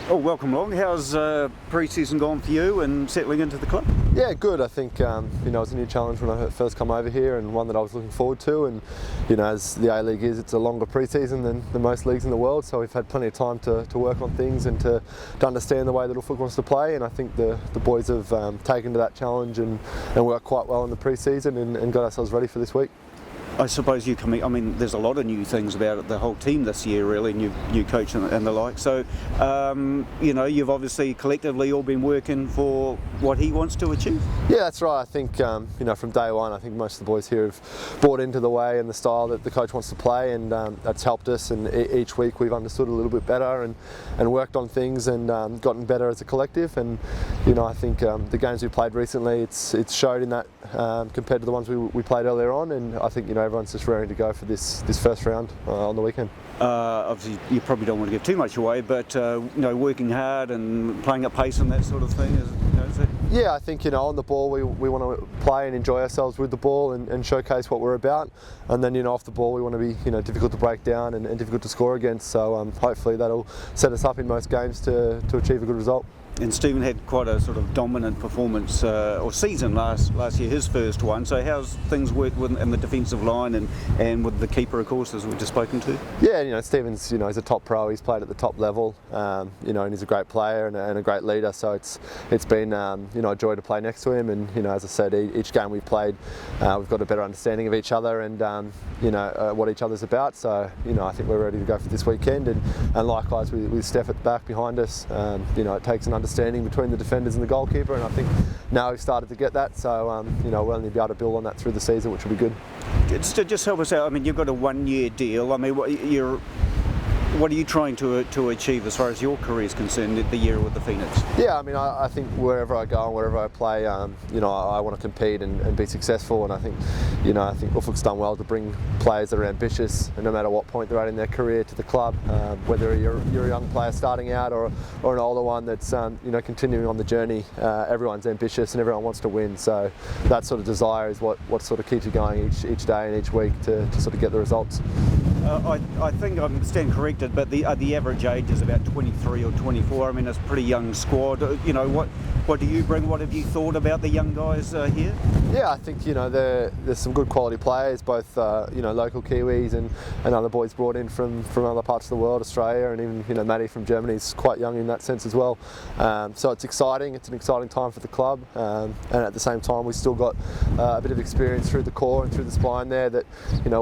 Welcome along. How's pre-season gone for you and settling into the club? Yeah, good. I think it was a new challenge when I first come over here, and one that I was looking forward to. And as the A-League is, it's a longer pre-season than most leagues in the world, so we've had plenty of time to work on things and to understand the way that football wants to play. And I think the boys have taken to that challenge and worked quite well in the pre-season and got ourselves ready for this week. I suppose you coming. I mean, there's a lot of new things about the whole team this year, really, new coach and the like. So, you've obviously collectively all been working for what he wants to achieve. Yeah, that's right. I think from day one, I think most of the boys here have bought into the way and the style that the coach wants to play, and that's helped us. And each week we've understood a little bit better and worked on things and gotten better as a collective. And I think the games we played recently, it's showed in that compared to the ones we played earlier on. And I think everyone's just raring to go for this first round on the weekend. Obviously, you probably don't want to give too much away, but working hard and playing at pace and that sort of thing is it? Yeah, I think on the ball we want to play and enjoy ourselves with the ball and showcase what we're about, and then off the ball we want to be difficult to break down and difficult to score against. So hopefully that'll set us up in most games to achieve a good result. And Stephen had quite a sort of dominant performance or season last year, his first one. So how's things worked in the defensive line and with the keeper, of course, as we've just spoken to? Yeah, Stephen's he's a top pro. He's played at the top level, and he's a great player and a great leader. So it's been a joy to play next to him. And as I said, each game we've played, we've got a better understanding of each other and what each other's about. So I think we're ready to go for this weekend. And likewise with Steph at the back behind us, it takes an understanding between the defenders and the goalkeeper, and I think now we've started to get that, so we'll only be able to build on that through the season, which will be good. Just help us out. I mean, you've got a 1-year deal. I mean, what are you trying to achieve as far as your career is concerned the year with the Phoenix? Yeah, I mean, I think wherever I go and wherever I play, I want to compete and be successful. And I think Ufuk's done well to bring players that are ambitious, and no matter what point they're at in their career, to the club. Whether you're a young player starting out or an older one that's continuing on the journey, everyone's ambitious and everyone wants to win. So that sort of desire is what sort of keeps you going each day and each week to sort of get the results. I think I'm stand corrected, but the average age is about 23 or 24. I mean, it's a pretty young squad. What do you bring? What have you thought about the young guys here? Yeah, I think there's some good quality players, both local Kiwis and other boys brought in from other parts of the world, Australia, and even Matty from Germany is quite young in that sense as well. So it's exciting. It's an exciting time for the club, and at the same time we've still got a bit of experience through the core and through the spine there that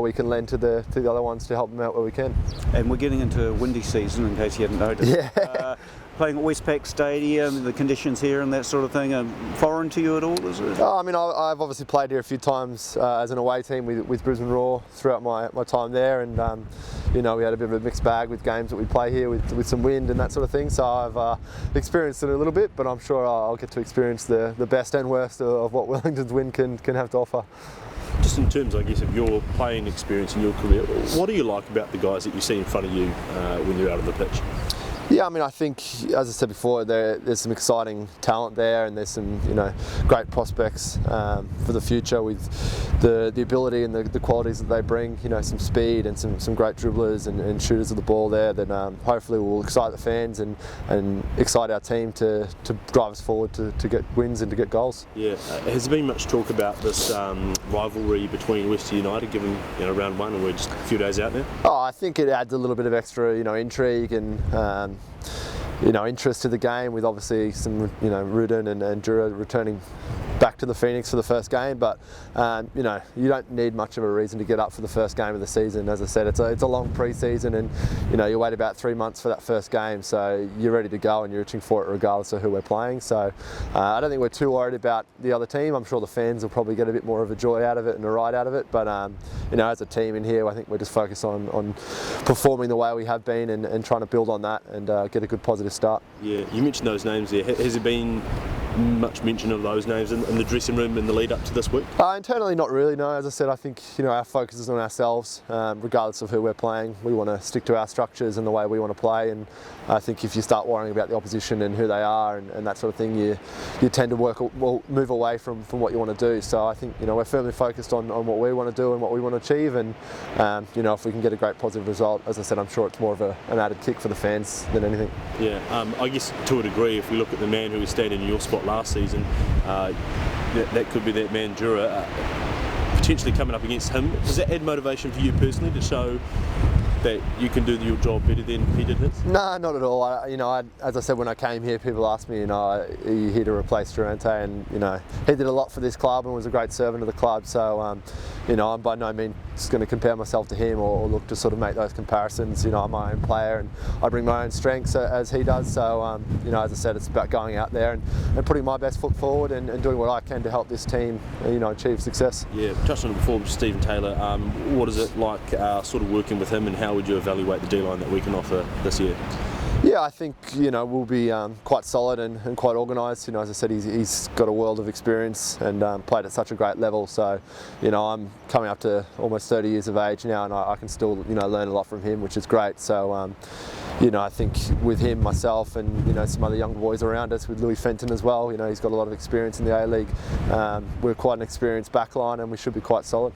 we can lend to the other ones to help them out where we can. And we're getting into a windy season, in case you hadn't noticed. Yeah. Playing at Westpac Stadium, the conditions here and that sort of thing, are foreign to you at all, is it? I mean, I've obviously played here a few times as an away team with Brisbane Roar throughout my time there, and we had a bit of a mixed bag with games that we play here with some wind and that sort of thing. So I've experienced it a little bit, but I'm sure I'll get to experience the best and worst of what Wellington's wind can have to offer. Just in terms, I guess, of your playing experience in your career, what do you like about the guys that you see in front of you when you're out on the pitch? Yeah, I mean, I think, as I said before, there's some exciting talent there, and there's some great prospects for the future with the ability and the qualities that they bring. Some speed and some great dribblers and shooters of the ball there that hopefully will excite the fans and excite our team to drive us forward to get wins and to get goals. Yeah, has there been much talk about this rivalry between Western United, given round one and we're just a few days out now? Oh, I think it adds a little bit of extra intrigue and interest to the game, with obviously some Rudin and Dura returning back to the Phoenix for the first game, but you don't need much of a reason to get up for the first game of the season. As I said, it's a long pre-season, and you wait about 3 months for that first game, so you're ready to go and you're itching for it regardless of who we're playing. So I don't think we're too worried about the other team. I'm sure the fans will probably get a bit more of a joy out of it and a ride out of it, but as a team in here, I think we're just focused on performing the way we have been and trying to build on that and get a good positive start. Yeah, you mentioned those names there. Has there been much mention of those names in the dressing room in the lead up to this week? Internally, not really. No, as I said, I think our focus is on ourselves, regardless of who we're playing. We want to stick to our structures and the way we want to play. And I think if you start worrying about the opposition and who they are and that sort of thing, you tend to move away from what you want to do. So I think we're firmly focused on what we want to do and what we want to achieve. And if we can get a great positive result, as I said, I'm sure it's more of an added kick for the fans than anything. Yeah, I guess to a degree, if we look at the man who was standing in your spot last season, that could be that man Jura, potentially coming up against him. Does that add motivation for you personally to show that you can do your job better than he did his? No, not at all. As I said, when I came here, people asked me, are you here to replace Durante? And he did a lot for this club and was a great servant of the club. So I'm by no means going to compare myself to him or look to sort of make those comparisons. I'm my own player and I bring my own strengths as he does. So as I said, it's about going out there and putting my best foot forward and doing what I can to help this team achieve success. Yeah, touched on it before, Stephen Taylor. What is it like sort of working with him, and how would you evaluate the D-line that we can offer this year? Yeah, I think we'll be quite solid and quite organised. As I said, he's got a world of experience and played at such a great level. So, I'm coming up to almost 30 years of age now, and I can still learn a lot from him, which is great. So, I think with him, myself, and some other young boys around us, with Louis Fenton as well. He's got a lot of experience in the A-League. We're quite an experienced back line, and we should be quite solid.